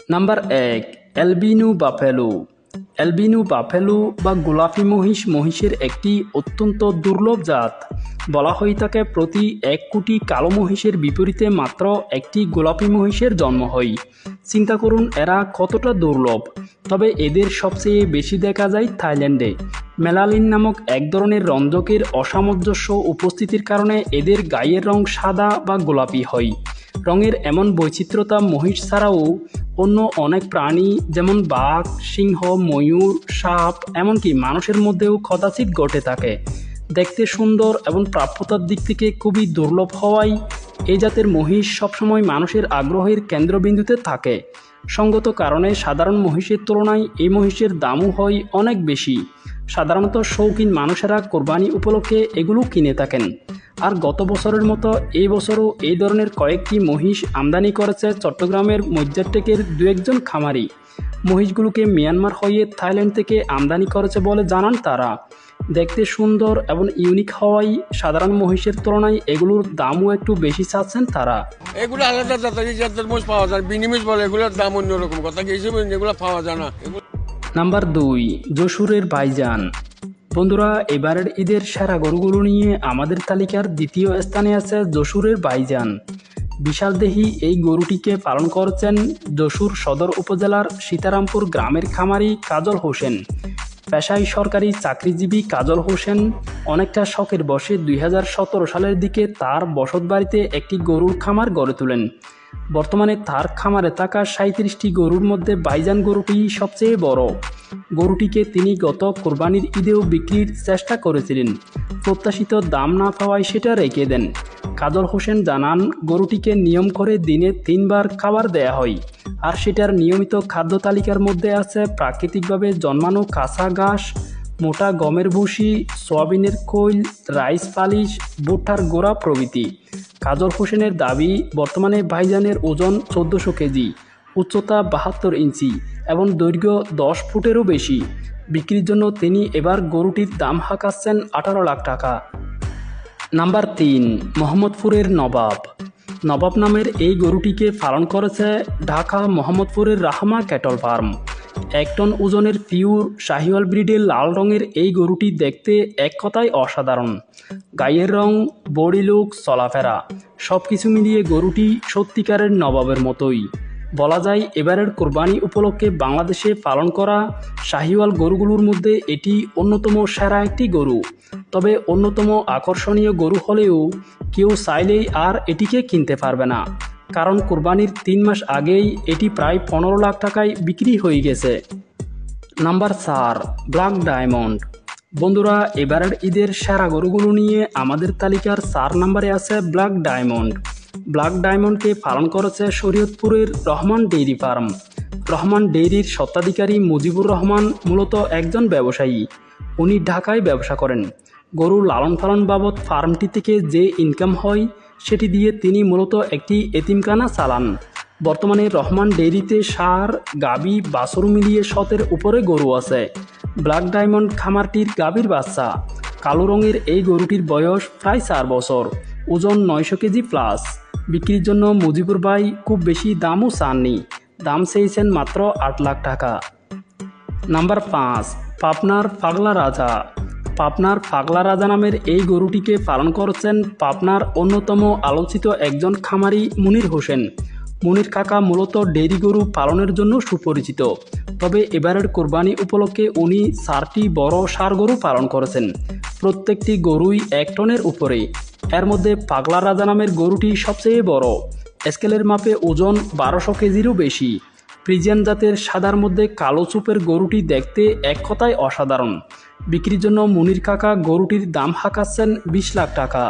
Number ১, albino buffalo. Albino buffalo বা গোলাপি মহিষ মহিষের একটি অত্যন্ত দুর্লভ জাত। বলা হয়ে থাকে প্রতি ১ কোটি কালো মহিষের বিপরীতে মাত্র একটি গোলাপি মহিষের জন্ম হয়। চিন্তা করুন এরা কতটা দুর্লভ। তবে এদের সবচেয়ে বেশি দেখা যায় থাইল্যান্ডে। মেলানিন নামক এক ধরনের রঞ্জকের অসামঞ্জস্য উপস্থিতির কারণে এদের গায়ের রং সাদা বা গোলাপি হয়। রঙের এমন বৈচিত্র্যতা মহিষ ছাড়াও অন্য অনেক প্রাণী যেমন বাঘ, সিংহ, ময়ূর, সাপ এমনকি মানুষের মধ্যেও কদাচিৎ ঘটে থাকে। দেখতে সুন্দর এবং প্রাপ্যতার দিক থেকে খুবই দুর্লভ হওয়ায় এই জাতের মহিষ সবসময় মানুষের আগ্রহের কেন্দ্রবিন্দুতে থাকে। সঙ্গত কারণে সাধারণ মহিষের তুলনায় এই মহিষের দামও হয় অনেক বেশি। সাধারণত শৌখিন মানুষেরা কোরবানি উপলক্ষে এগুলো কিনে থাকেন। আর গত বছরের মতো এই বছরও এই ধরনের কয়েকটি মহিষ আমদানি করেছে চট্টগ্রামের মজ্জারটেকের দু একজন খামারি। মহিষগুলোকে মিয়ানমার হয়ে থাইল্যান্ড থেকে আমদানি করেছে বলে জানান তারা। দেখতে সুন্দর এবং ইউনিক হওয়ায় সাধারণ মহিষের তুলনায় এগুলোর দামও একটু বেশি চাচ্ছেন তারা। এগুলো আলাদা জাতের মোষ পাওয়া যায়, বিনিমিষ বলে, এগুলোর দাম অন্যরকম কথা কি হিসেবে এগুলো পাওয়া যায় না। নাম্বার ২, যশোরের ভাইজান। বন্ধুরা, এবারের ঈদের সেরা গরুগুলো নিয়ে আমাদের তালিকার দ্বিতীয় স্থানে আছে যশোরের ভাইজান। বিশালদেহী এই গরুটিকে পালন করছেন যশোর সদর উপজেলার সীতারামপুর গ্রামের খামারি কাজল হোসেন। পেশায় সরকারি চাকরিজীবী কাজল হোসেন অনেকটা শখের বশে ২০১৭ সালের দিকে তার বসতবাড়িতে একটি গরুর খামার গড়ে তোলেন। বর্তমানে তার খামারে থাকা ৩৭টি গরুর মধ্যে ভাইজান গরুটি সবচেয়ে বড়। গরুটিকে তিনি গত কোরবানির ঈদেও বিক্রির চেষ্টা করেছিলেন। প্রত্যাশিত দাম না পাওয়ায় সেটা রেখে দেন। কাজল হোসেন জানান, গরুটিকে নিয়ম করে দিনে ৩ বার খাবার দেয়া হয়। আর সেটার নিয়মিত খাদ্য তালিকার মধ্যে আছে প্রাকৃতিকভাবে জন্মানো কাঁচা ঘাস, মোটা গমের ভুসি, সয়াবিনের খৈল, রাইস পালিশ, ভুট্টার গোড়া প্রভৃতি। কাজল হোসেনের দাবি, বর্তমানে ভাইজানের ওজন ১৪০০ কেজি, উচ্চতা ৭২ ইঞ্চি এবং দৈর্ঘ্য ১০ ফুটেরও বেশি। বিক্রির জন্য তিনি এবার গরুটির দাম হাঁকাচ্ছেন ১৮ লাখ টাকা। নাম্বার ৩, মোহাম্মদপুরের নবাব। নবাব নামের এই গরুটিকে পালন করেছে ঢাকা মোহাম্মদপুরের রাহমা ক্যাটল ফার্ম। ১ টন ওজনের পিওর শাহিওয়াল ব্রিডের লাল রঙের এই গরুটি দেখতে এক কথায় অসাধারণ। গায়ের রং, বডি লুক, চলাফেরা সব কিছু মিলিয়ে গরুটি সত্যিকারের নবাবের মতোই। বলা যায় এবারের কোরবানি উপলক্ষে বাংলাদেশে পালন করা শাহিওয়াল গরুগুলোর মধ্যে এটি অন্যতম সেরা একটি গরু। তবে অন্যতম আকর্ষণীয় গরু হলেও কেউ চাইলেই আর এটিকে কিনতে পারবে না, কারণ কোরবানির ৩ মাস আগেই এটি প্রায় ১৫ লাখ টাকায় বিক্রি হয়ে গেছে। Number ৪, black diamond. বন্ধুরা, এবারের ঈদের সেরা গরুগুলো নিয়ে আমাদের তালিকার ৪ নম্বরে আছে ব্ল্যাক ডায়মন্ড। ব্ল্যাক ডায়মন্ডকে পালন করেছে শরীয়তপুরের রহমান ডেইরি ফার্ম। রহমান ডেইরির স্বত্বাধিকারী মুজিবুর রহমান মূলত একজন ব্যবসায়ী। উনি ঢাকায় ব্যবসা করেন। গরু লালন পালন বাবদ ফার্মটি থেকে যে ইনকাম হয় সেটি দিয়ে তিনি মূলত একটি এতিমখানা চালান। বর্তমানে রহমান ডেইরিতে ষাঁড়, গাভী, বাছুর মিলিয়ে ১০০-এর উপরে গরু আছে। ব্ল্যাক ডায়মন্ড খামারটির গাভীর বাচ্চা। কালো রঙের এই গরুটির বয়স প্রায় ৪ বছর, ওজন ৯০০ কেজি প্লাস। বিক্রির জন্য মুজিবুর ভাই খুব বেশি দামও চাননি, দাম চেয়েছেন মাত্র ৮ লাখ টাকা। নাম্বার ৫, পাবনার পাগলা রাজা। পাবনার পাগলা রাজা নামের এই গরুটিকে পালন করছেন পাবনার অন্যতম আলোচিত একজন খামারি মনির হোসেন। মনির কাকা মূলত ডেইরি গরু পালনের জন্য সুপরিচিত। তবে এবারের কোরবানি উপলক্ষে উনি ৪টি বড় ষাঁড় গরু পালন করেছেন। প্রত্যেকটি গরুই ১ টনের উপরে। এর মধ্যে পাগলা রাজা নামের গরুটি সবচেয়ে বড়। স্কেলের মাপে ওজন ১২০০ কেজিরও বেশি। ফ্রিজিয়ান জাতের সাদার মধ্যে কালো চুপের গরুটি দেখতে এক কথায় অসাধারণ। বিক্রির জন্য মনির কাকা গরুটির দাম হাঁকাচ্ছেন ২০ লাখ টাকা।